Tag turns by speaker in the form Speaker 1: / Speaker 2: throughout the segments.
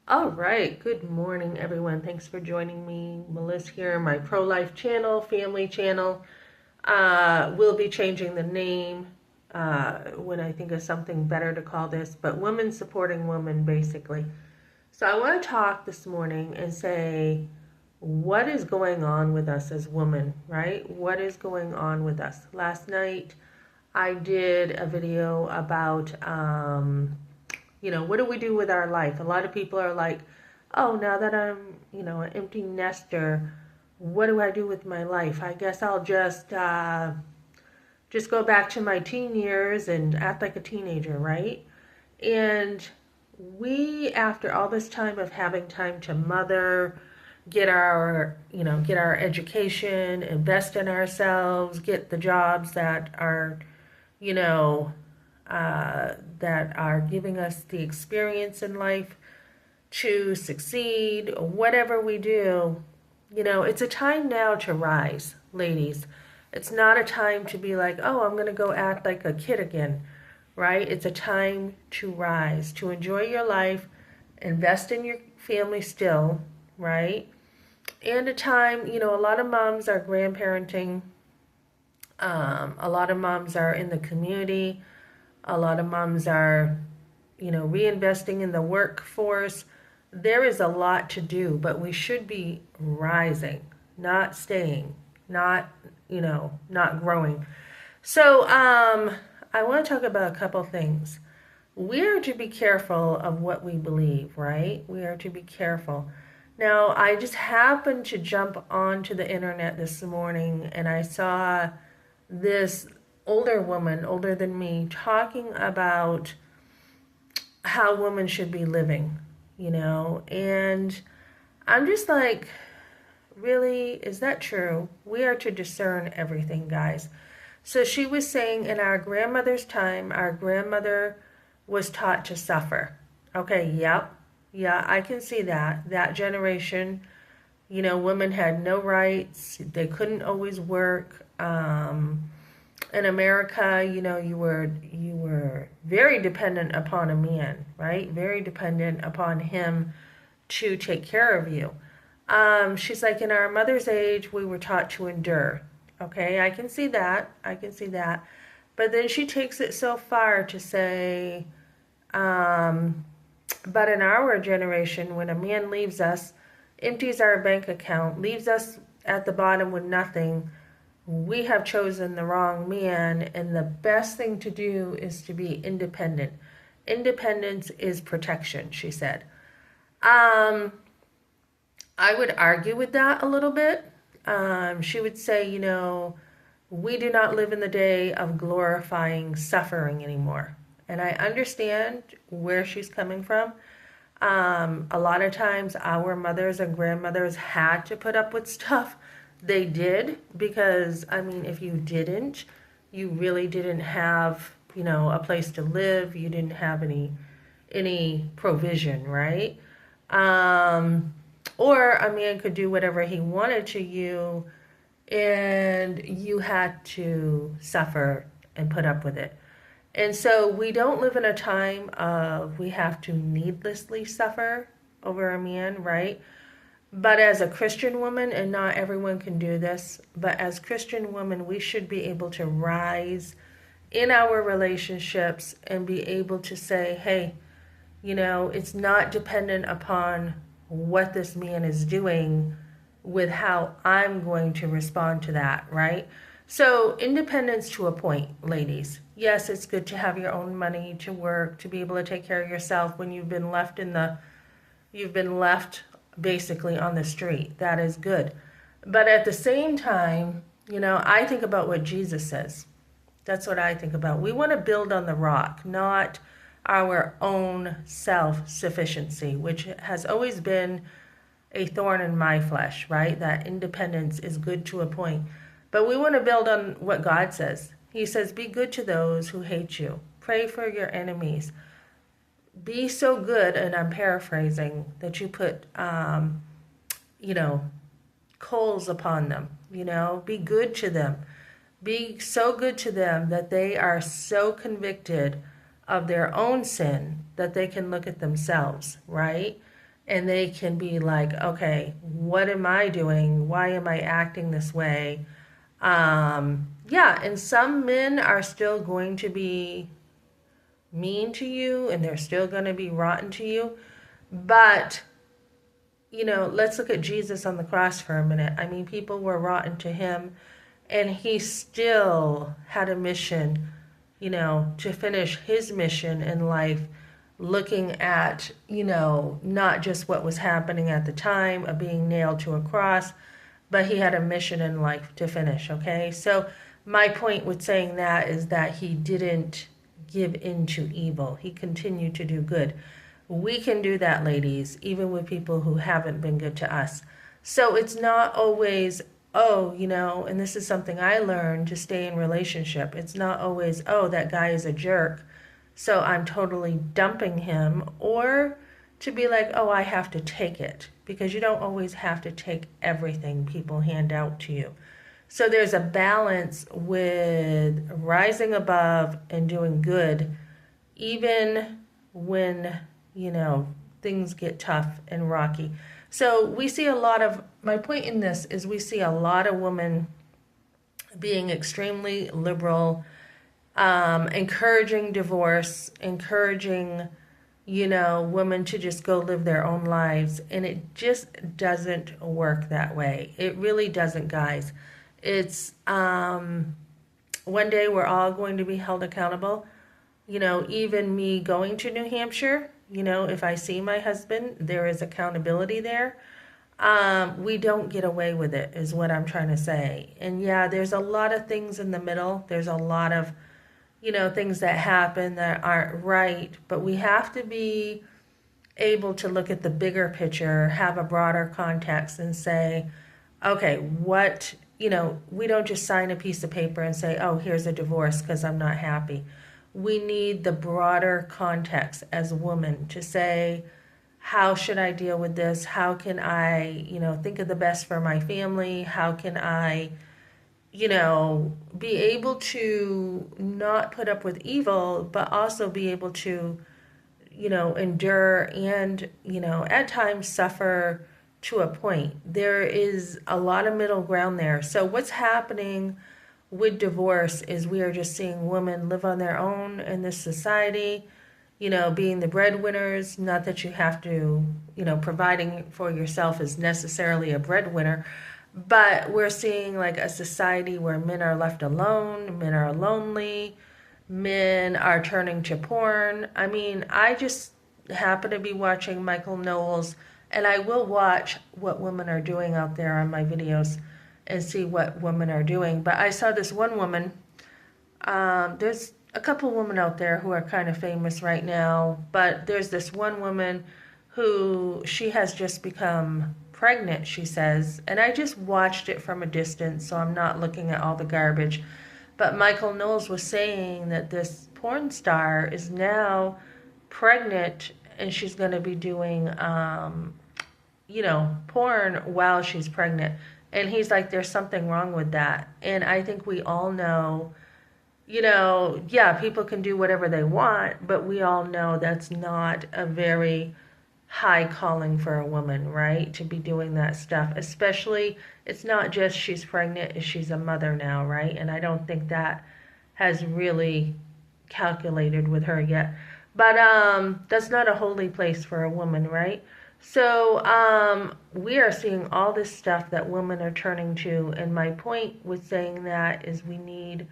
Speaker 1: All right, good morning, everyone. Thanks for joining me. Melissa here, my pro-life channel, family channel. We'll be changing the name when I think of something better to call this, but women supporting women, basically. So I want to talk this morning and say, what is going on with us as women, right? What is going on with us? Last night, I did a video about what do we do with our life? A lot of people are like, oh, now that I'm, an empty nester, what do I do with my life? I guess I'll just go back to my teen years and act like a teenager, right? And we, after all this time of having time to mother, get our education, invest in ourselves, get the jobs that are, you know, that are giving us the experience in life to succeed, whatever we do, it's a time now to rise, ladies. It's not a time to be like, oh, I'm going to go act like a kid again, right? It's a time to rise, to enjoy your life, invest in your family still, right? And a time, a lot of moms are grandparenting. A lot of moms are in the community. A lot of moms are, reinvesting in the workforce. There is a lot to do, but we should be rising, not staying, not growing. So, I want to talk about a couple things. We are to be careful of what we believe, right? We are to be careful. Now, I just happened to jump onto the internet this morning and I saw this older woman, older than me, talking about how women should be living, and I'm just like, really, is that true? We are to discern everything, guys. So she was saying in our grandmother's time, our grandmother was taught to suffer. Okay, yep. Yeah, I can see that. That generation, women had no rights. They couldn't always work. In America, you were very dependent upon a man, right? Very dependent upon him to take care of you. She's like, in our mother's age, we were taught to endure. Okay, I can see that. I can see that. But then she takes it so far to say, but in our generation, when a man leaves us, empties our bank account, leaves us at the bottom with nothing, we have chosen the wrong man, and the best thing to do is to be independent. Independence is protection, she said. I would argue with that a little bit. She would say, we do not live in the day of glorifying suffering anymore. And I understand where she's coming from. A lot of times our mothers and grandmothers had to put up with stuff. They did, because, if you didn't, you really didn't have, a place to live. You didn't have any provision, right? Or a man could do whatever he wanted to you, and you had to suffer and put up with it. And so we don't live in a time of we have to needlessly suffer over a man, right? But as a Christian woman, and not everyone can do this, but as Christian women, we should be able to rise in our relationships and be able to say, hey, it's not dependent upon what this man is doing with how I'm going to respond to that, right? So independence to a point, ladies. Yes, it's good to have your own money, to work, to be able to take care of yourself when you've been left basically on the street. That is good. But at the same time, I think about what Jesus says. That's what I think about. We want to build on the rock, not our own self-sufficiency, which has always been a thorn in my flesh, right? That independence is good to a point. But we want to build on what God says. He says, be good to those who hate you. Pray for your enemies. Be so good, and I'm paraphrasing, that you put, coals upon them. Be good to them. Be so good to them that they are so convicted of their own sin that they can look at themselves, right? and they can be like, okay, what am I doing? Why am I acting this way? Yeah, and some men are still going to be mean to you and they're still going to be rotten to you. But, let's look at Jesus on the cross for a minute. I mean, people were rotten to him and he still had a mission, to finish his mission in life, looking at, not just what was happening at the time of being nailed to a cross, but he had a mission in life to finish, okay? So my point with saying that is that he didn't give in to evil. He continued to do good. We can do that, ladies, even with people who haven't been good to us. So it's not always, oh, and this is something I learned to stay in relationship. It's not always, oh, that guy is a jerk, so I'm totally dumping him, or to be like, oh, I have to take it, because you don't always have to take everything people hand out to you. So there's a balance with rising above and doing good, even when, things get tough and rocky. So we see a lot of, my point in this is we see a lot of women being extremely liberal, encouraging divorce, encouraging, women to just go live their own lives. And it just doesn't work that way. It really doesn't, guys. It's one day we're all going to be held accountable. Even me going to New Hampshire, if I see my husband, there is accountability there. We don't get away with it, is what I'm trying to say. And yeah, there's a lot of things in the middle. There's a lot of, things that happen that aren't right, but we have to be able to look at the bigger picture, have a broader context, and say, okay, what, we don't just sign a piece of paper and say, oh, here's a divorce because I'm not happy. We need the broader context as a woman to say, how should I deal with this? How can I, think of the best for my family? How can I, be able to not put up with evil, but also be able to, endure and, at times suffer to a point. There is a lot of middle ground there. So what's happening with divorce is we are just seeing women live on their own in this society, being the breadwinners. Not that you have to, providing for yourself is necessarily a breadwinner, but we're seeing like a society where men are left alone, men are lonely, men are turning to porn. I mean, I just happen to be watching Michael Knowles, and I will watch what women are doing out there on my videos and see what women are doing. But I saw this one woman, there's a couple women out there who are kind of famous right now, but there's this one woman who she has just become pregnant, she says, and I just watched it from a distance, so I'm not looking at all the garbage. But Michael Knowles was saying that this porn star is now pregnant and she's going to be doing, porn while she's pregnant. And he's like, there's something wrong with that. And I think we all know, yeah, people can do whatever they want, but we all know that's not a very high calling for a woman, right? To be doing that stuff. Especially, it's not just she's pregnant, she's a mother now, right? And I don't think that has really calculated with her yet. But that's not a holy place for a woman, right? So we are seeing all this stuff that women are turning to, and my point with saying that is we need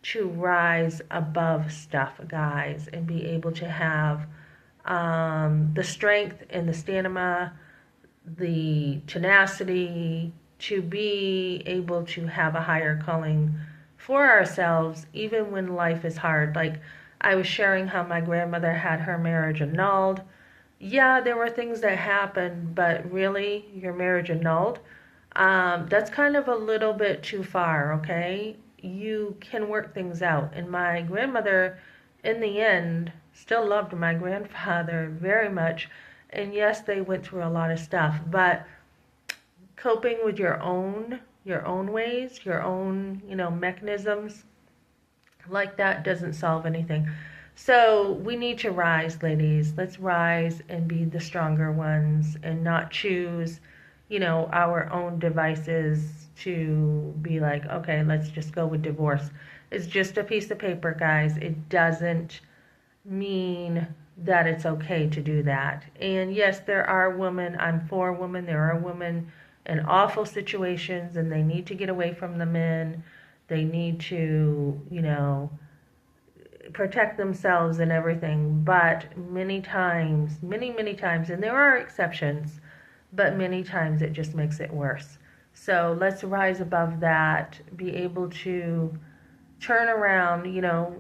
Speaker 1: to rise above stuff, guys, and be able to have the strength and the stamina, the tenacity to be able to have a higher calling for ourselves, even when life is hard. Like I was sharing how my grandmother had her marriage annulled. Yeah, there were things that happened, but really, your marriage annulled, that's kind of a little bit too far, okay? You can work things out. And my grandmother, in the end, still loved my grandfather very much. And yes, they went through a lot of stuff, but coping with your own ways, your own, mechanisms like that doesn't solve anything. So we need to rise, ladies. Let's rise and be the stronger ones and not choose, our own devices to be like, okay, let's just go with divorce. It's just a piece of paper, guys. It doesn't mean that it's okay to do that. And yes, there are women, I'm for women, there are women in awful situations and they need to get away from the men. They need to, protect themselves and everything. But many times, many times, and there are exceptions, but many times it just makes it worse. So let's rise above that, be able to turn around,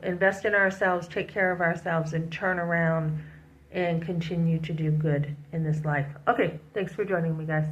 Speaker 1: invest in ourselves, take care of ourselves, and turn around and continue to do good in this life. Okay, thanks for joining me, guys.